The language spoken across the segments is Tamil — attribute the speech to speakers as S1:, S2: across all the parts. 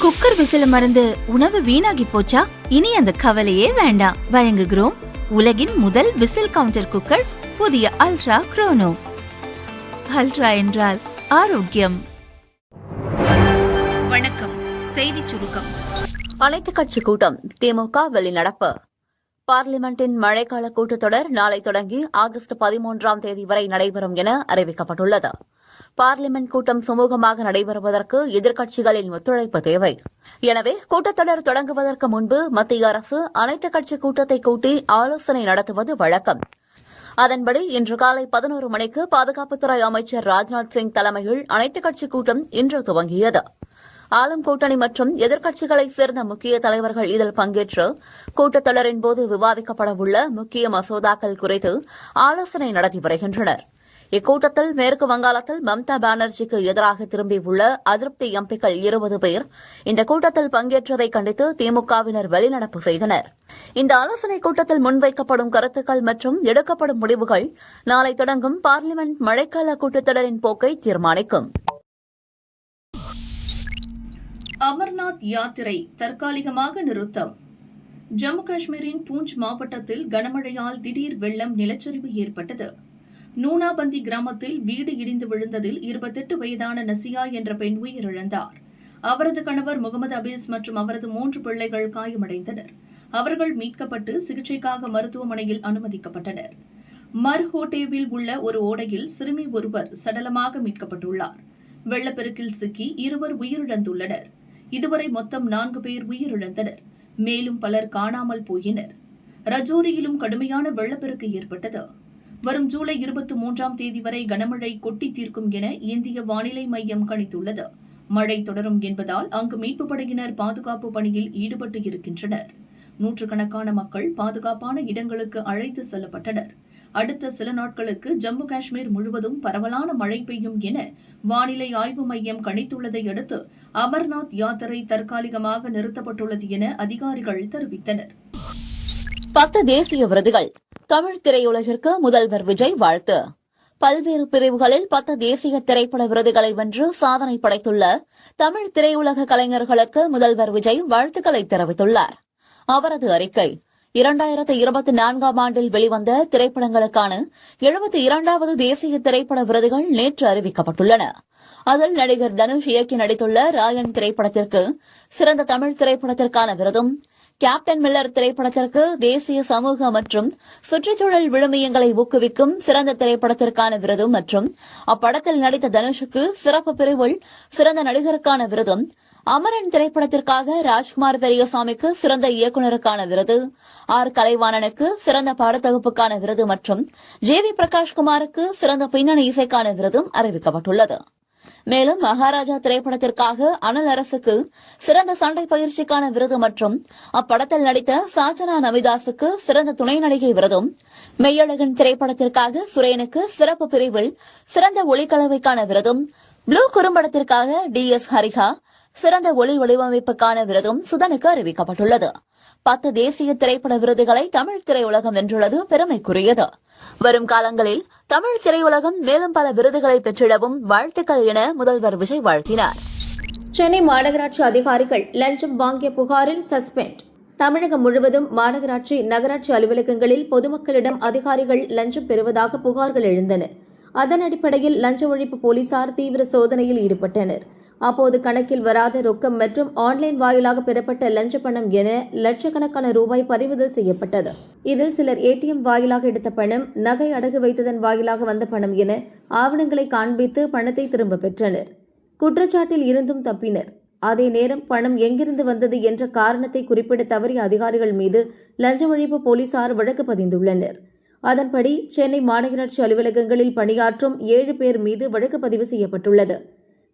S1: குக்கர் விசில மறந்து உணவு வீணாகி போச்சா? இனி அந்த கவலையே வேண்டாம். வழங்குகிறோம் உலகின் முதல் விசில் கவுண்டர் குக்கர், புதிய அல்ட்ரா குரோனோ. அல்ட்ரா என்றால் ஆரோக்கியம்.
S2: வணக்கம். செய்தி சுருக்கம்.
S3: அனைத்துக் கட்சி கூட்டம் திமுக வெளிநடப்பு. பார்லிமெண்டின் மழைக்கால கூட்டத்தொடர் நாளை தொடங்கி ஆகஸ்ட் 13ஆம் தேதி வரை நடைபெறும் என அறிவிக்கப்பட்டுள்ளது. பார்லிமெண்ட் கூட்டம் சுமூகமாக நடைபெறுவதற்கு எதிர்க்கட்சிகளின் ஒத்துழைப்பு தேவை. எனவே கூட்டத்தொடர் தொடங்குவதற்கு முன்பு மத்திய அரசு அனைத்துக் கட்சி கூட்டத்தை கூட்டி ஆலோசனை நடத்துவது வழக்கம். அதன்படி இன்று காலை 11 மணிக்கு பாதுகாப்புத்துறை அமைச்சர் ராஜ்நாத் சிங் தலைமையில் அனைத்துக் கட்சி கூட்டம் இன்று துவங்கியது. ஆளும் கூட்டணி மற்றும் எதிர்க்கட்சிகளைச் சேர்ந்த முக்கிய தலைவர்கள் இதில் பங்கேற்று கூட்டத்தொடரின் போது விவாதிக்கப்படவுள்ள முக்கிய மசோதாக்கள் குறித்து ஆலோசனை நடத்தி வருகின்றனர். இக்கூட்டத்தில் மேற்கு வங்காளத்தில் மம்தா பானர்ஜிக்கு எதிராக திரும்பியுள்ள அதிருப்தி எம்பிக்கள் 20 பேர் இந்த கூட்டத்தில் பங்கேற்றதை கண்டித்து திமுகவினர் வெளிநடப்பு செய்தனர். இந்த ஆலோசனைக் கூட்டத்தில் முன்வைக்கப்படும் கருத்துக்கள் மற்றும் எடுக்கப்படும் முடிவுகள் நாளை தொடங்கும் பார்லிமெண்ட் மழைக்கால கூட்டத்தொடரின் போக்கை தீர்மானிக்கும்.
S2: அமர்நாத் யாத்திரை தற்காலிகமாக நிறுத்தம். ஜம்மு காஷ்மீரின் பூஞ்ச் மாவட்டத்தில் கனமழையால் திடீர் வெள்ளம், நிலச்சரிவு ஏற்பட்டது. நூனாபந்தி கிராமத்தில் வீடு இடிந்து விழுந்ததில் 28 வயதான நசியா என்ற பெண் உயிரிழந்தார். அவரது கணவர் முகமது அபீஸ் மற்றும் அவரது 3 பிள்ளைகள் காயமடைந்தனர். அவர்கள் மீட்கப்பட்டு சிகிச்சைக்காக மருத்துவமனையில் அனுமதிக்கப்பட்டனர். மர்ஹோட்டேவில் உள்ள ஒரு ஓடையில் சிறுமி ஒருவர் சடலமாக மீட்கப்பட்டுள்ளார். வெள்ளப்பெருக்கில் சிக்கி 2 உயிரிழந்துள்ளனர். இதுவரை மொத்தம் 4 பேர் உயிரிழந்தனர். மேலும் பலர் காணாமல் போயினர். ரஜோரியிலும் கடுமையான வெள்ளப்பெருக்கு ஏற்பட்டது. வரும் ஜூலை 23ஆம் தேதி வரை கனமழை கொட்டி தீர்க்கும் என இந்திய வானிலை மையம் கணித்துள்ளது. மழை தொடரும் என்பதால் அங்கு மீட்புப் படையினர் பாதுகாப்பு பணியில் ஈடுபட்டு இருக்கின்றனர். நூற்றுக்கணக்கான மக்கள் பாதுகாப்பான இடங்களுக்கு அழைத்து செல்லப்பட்டனர். அடுத்த சில நாட்களுக்கு ஜம்மு காஷ்மீர் முழுவதும் பரவலான மழை பெய்யும் என வானிலை ஆய்வு மையம் கணித்துள்ளதை அடுத்து அமர்நாத் யாத்திரை தற்காலிகமாக நிறுத்தப்பட்டுள்ளது என அதிகாரிகள் தெரிவித்தனர்.
S3: 10 தேசிய விருதுகள். தமிழ் திரையுலகிற்கு முதல்வர் விஜய் வாழ்த்து. பல்வேறு பிரிவுகளில் 10 தேசிய திரைப்பட விருதுகளை வென்று சாதனை படைத்துள்ள தமிழ் திரையுலக கலைஞர்களுக்கு முதல்வர் விஜய் வாழ்த்துக்களை தெரிவித்துள்ளார். அவரது அறிக்கை: 2024ஆம் ஆண்டில் வெளிவந்த திரைப்படங்களுக்கான 72வது தேசிய திரைப்பட விருதுகள் நேற்று அறிவிக்கப்பட்டுள்ளன. அதில் நடிகர் தனுஷ் இயக்கி நடித்துள்ள ராயன் திரைப்படத்திற்கு சிறந்த தமிழ் திரைப்படத்திற்கான விருதும், கேப்டன் மில்லர் திரைப்படத்திற்கு தேசிய சமூக மற்றும் சுற்றுச்சூழல் விழுமியங்களை ஊக்குவிக்கும் சிறந்த திரைப்படத்திற்கான விருதும் மற்றும் அப்படத்தில் நடித்த தனுஷுக்கு சிறப்பு பிரிவில் சிறந்த நடிகருக்கான விருதும், அமரன் திரைப்படத்திற்காக ராஜ்குமார் பெரியசாமிக்கு சிறந்த இயக்குநருக்கான விருது, ஆர் கலைவாணனுக்கு சிறந்த பாடத்தொகுப்புக்கான விருது மற்றும் ஜே.வி. பிரகாஷ்குமாருக்கு சிறந்த பின்னணி இசைக்கான விருதும் அறிவிக்கப்பட்டுள்ளது. மேலும் மகாராஜா திரைப்படத்திற்காக அனல் அரசுக்கு சிறந்த சண்டை பயிற்சிக்கான விருது மற்றும் அப்படத்தில் நடித்த சாஜனா நமிதாசுக்கு சிறந்த துணை நடிகை விருதும், மெய்யழகன் திரைப்படத்திற்காக சுரேனுக்கு சிறப்பு பிரிவில் சிறந்த ஒளிக்கலவைக்கான விருதும், ப்ளூ குறும்படத்திற்காக டி.எஸ். ஹரிஹா சிறந்த ஒளி வடிவமைப்புக்கான விருதும் சுதனுக்கு அறிவிக்கப்பட்டுள்ளது. 10 தேசிய திரைப்பட விருதுகளை தமிழ் திரையுலகம் வென்றுள்ளது பெருமைக்குரியது. வரும் காலங்களில் தமிழ் திரையுலகம் மேலும் பல விருதுகளை பெற்றிடவும் வாழ்த்துக்கள் என முதல்வர் விஜய் வாழ்த்தினார்.
S4: சென்னை மாநகராட்சி அதிகாரிகள் லஞ்சம் வாங்கிய புகாரில் சஸ்பெண்ட். தமிழகம் முழுவதும் மாநகராட்சி, நகராட்சி அலுவலகங்களில் பொதுமக்களிடம் அதிகாரிகள் லஞ்சம் பெறுவதாக புகார்கள் எழுந்தன. அதன் அடிப்படையில் லஞ்ச ஒழிப்பு போலீசார் தீவிர சோதனையில் ஈடுபட்டனர். அப்போது கணக்கில் வராத ரொக்கம் மற்றும் ஆன்லைன் வாயிலாக பெறப்பட்ட லஞ்ச பணம் என லட்சக்கணக்கான ரூபாய் பறிமுதல் செய்யப்பட்டது. இதில் சிலர் ஏடிஎம் வாயிலாக எடுத்த பணம், நகை அடகு வைத்ததன் வாயிலாக வந்த பணம் என ஆவணங்களை காண்பித்து பணத்தை திரும்ப பெற்றனர். குற்றச்சாட்டில் இருந்தும் தப்பினர். அதே நேரம் பணம் எங்கிருந்து வந்தது என்ற காரணத்தை குறிப்பிட தவறிய அதிகாரிகள் மீது லஞ்ச ஒழிப்பு போலீசார் வழக்கு பதிந்துள்ளனர். அதன்படி சென்னை மாநகராட்சி அலுவலகங்களில் பணியாற்றும் 7 பேர் மீது வழக்கு பதிவு செய்யப்பட்டுள்ளது.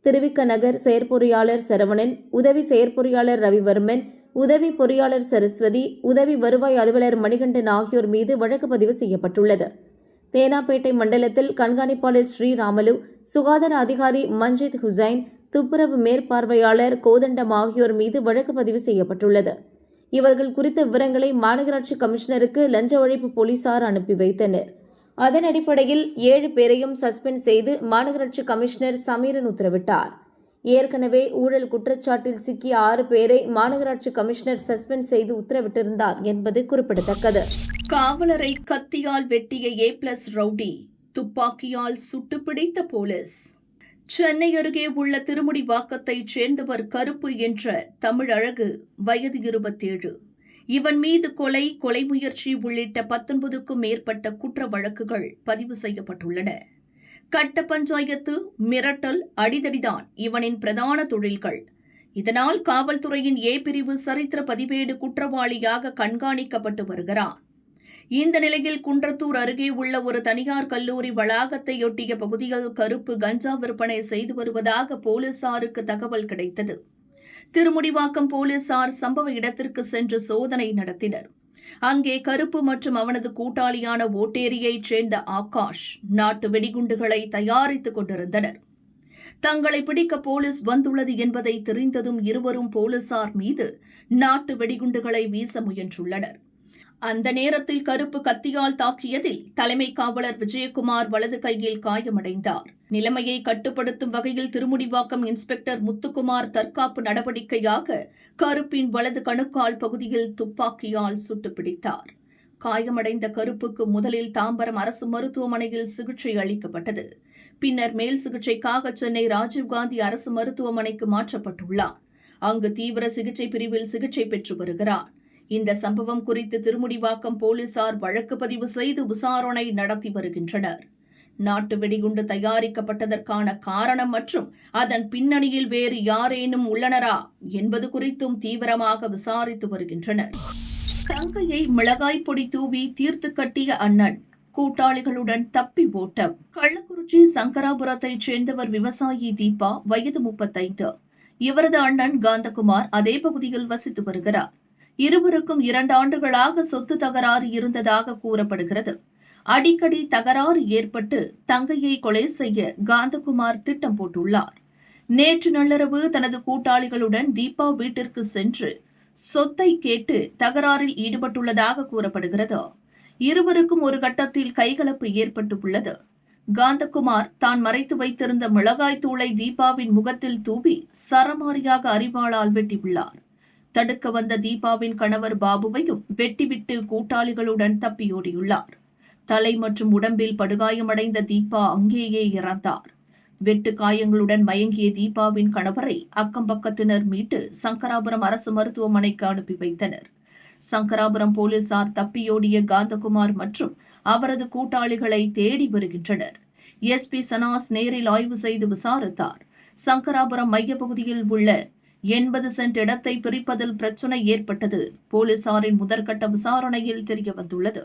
S4: திருவிக்க நகர் செயற்பொறியாளர் சரவணன், உதவி செயற்பொறியாளர் ரவிவர்மன், உதவி பொறியாளர் சரஸ்வதி, உதவி வருவாய் அலுவலர் மணிகண்டன் ஆகியோர் மீது வழக்கு பதிவு செய்யப்பட்டுள்ளது. தேனாப்பேட்டை மண்டலத்தில் கண்காணிப்பாளர் ஸ்ரீராமலு, சுகாதார அதிகாரி மஞ்சித் ஹுசைன், துப்புரவு மேற்பார்வையாளர் கோதண்டம் ஆகியோர் மீது வழக்கு பதிவு செய்யப்பட்டுள்ளது. இவர்கள் குறித்த விவரங்களை மாநகராட்சி கமிஷனருக்கு லஞ்ச ஒழிப்பு போலீசார் அனுப்பி வைத்தனர். அதன் அடிப்படையில் 7 பேரையும் சஸ்பெண்ட் செய்து மாநகராட்சி கமிஷனர் சமீரன் உத்தரவிட்டார். ஏற்கனவே ஊழல் குற்றச்சாட்டில் சிக்கிய 6 பேரை மாநகராட்சி கமிஷனர் சஸ்பெண்ட் செய்து உத்தரவிட்டிருந்தார் என்பது குறிப்பிடத்தக்கது.
S2: காவலரை கத்தியால் வெட்டிய A+ ரவுடி, துப்பாக்கியால் சுட்டு பிடித்த போலீஸ். சென்னை அருகே உள்ள திருமுடிவாக்கத்தைச் சேர்ந்தவர் கருப்பு என்ற தமிழழகு, வயது 27. இவன் மீது கொலை முயற்சி உள்ளிட்ட 19க்கும் மேற்பட்ட குற்ற வழக்குகள் பதிவு செய்யப்பட்டுள்ளன. கட்ட பஞ்சாயத்து, மிரட்டல், அடிதடிதான் இவனின் பிரதான தொழில்கள். இதனால் காவல்துறையின் A பிரிவு சரித்திர பதிவேடு குற்றவாளியாக கண்காணிக்கப்பட்டு வருகிறான். இந்த நிலையில் குன்றத்தூர் அருகே உள்ள ஒரு தனியார் கல்லூரி வளாகத்தையொட்டிய பகுதியில் கருப்பு கஞ்சா விற்பனை செய்து வருவதாக போலீசாருக்கு தகவல் கிடைத்தது. திருமுடிவாக்கம் போலீசார் சம்பவ இடத்திற்கு சென்று சோதனை நடத்தினர். அங்கே கருப்பு மற்றும் அவனது கூட்டாளியான ஓட்டேரியைச் சேர்ந்த ஆகாஷ் நாட்டு வெடிகுண்டுகளை தயாரித்துக் கொண்டிருந்தனர். தங்களை பிடிக்க போலீஸ் வந்துள்ளது என்பதை தெரிந்ததும் இருவரும் போலீசார் மீது நாட்டு வெடிகுண்டுகளை வீச முயன்றுள்ளனர். அந்த நேரத்தில் கருப்பு கத்தியால் தாக்கியதில் தலைமை காவலர் விஜயகுமார் வலது கையில் காயமடைந்தார். நிலைமையை கட்டுப்படுத்தும் வகையில் திருமுடிவாக்கம் இன்ஸ்பெக்டர் முத்துக்குமார் தற்காப்பு நடவடிக்கையாக கருப்பின் வலது கணுக்கால் பகுதியில் துப்பாக்கியால் சுட்டு பிடித்தார். காயமடைந்த கருப்புக்கு முதலில் தாம்பரம் அரசு மருத்துவமனையில் சிகிச்சை அளிக்கப்பட்டது. பின்னர் மேல் சிகிச்சைக்காக சென்னை ராஜீவ்காந்தி அரசு மருத்துவமனைக்கு மாற்றப்பட்டுள்ளார். அங்கு தீவிர சிகிச்சை பிரிவில் சிகிச்சை பெற்று வருகிறார். இந்த சம்பவம் குறித்து திருமுடிவாக்கம் போலீசார் வழக்கு பதிவு செய்து விசாரணை நடத்தி வருகின்றனர். நாட்டு வெடிகுண்டு தயாரிக்கப்பட்டதற்கான காரணம் மற்றும் அதன் பின்னணியில் வேறு யாரேனும் உள்ளனரா என்பது குறித்தும் தீவிரமாக விசாரித்து வருகின்றனர். தங்கையை மிளகாய் பொடி தூவி தீர்த்து கட்டிய அண்ணன், கூட்டாளிகளுடன் தப்பி ஓட்டம். கள்ளக்குறிச்சி சங்கராபுரத்தைச் சேர்ந்தவர் விவசாயி தீபா, வயது 35. இவரது அண்ணன் காந்தகுமார் அதே பகுதியில் வசித்து வருகிறார். இருவருக்கும் 2 ஆண்டுகளாக சொத்து தகராறு இருந்ததாக கூறப்படுகிறது. அடிக்கடி தகராறு ஏற்பட்டு தங்கையை கொலை செய்ய காந்தகுமார் திட்டம் போட்டுள்ளார். நேற்று நள்ளிரவு தனது கூட்டாளிகளுடன் தீபா வீட்டிற்கு சென்று சொத்தை கேட்டு தகராறில் ஈடுபட்டுள்ளதாக கூறப்படுகிறது. இருவருக்கும் ஒரு கட்டத்தில் கைகலப்பு ஏற்பட்டுள்ளது. காந்தகுமார் தான் மறைத்து வைத்திருந்த மிளகாய் தூளை தீபாவின் முகத்தில் தூவி சரமாரியாக அரிவாளால் வெட்டியுள்ளார். தடுக்க வந்த தீபாவின் கணவர் பாபுவையும் வெட்டிவிட்டு கூட்டாளிகளுடன் தப்பியோடியுள்ளார். தலை மற்றும் உடம்பில் படுகாயமடைந்த தீபா அங்கேயே இறந்தார். வெட்டு காயங்களுடன் மயங்கிய தீபாவின் கணவரை அக்கம்பக்கத்தினர் மீட்டு சங்கராபுரம் அரசு மருத்துவமனைக்கு அனுப்பி வைத்தனர். சங்கராபுரம் போலீசார் தப்பியோடிய காந்தகுமார் மற்றும் அவரது கூட்டாளிகளை தேடி வருகின்றனர். SP சனாஸ் நேரில் ஆய்வு செய்து விசாரித்தார். சங்கராபுரம் மையப்பகுதியில் உள்ள 80 சென்ட் இடத்தை பிரிப்பதில் பிரச்சினை ஏற்பட்டது போலீசாரின் முதற்கட்ட விசாரணையில் தெரியவந்துள்ளது.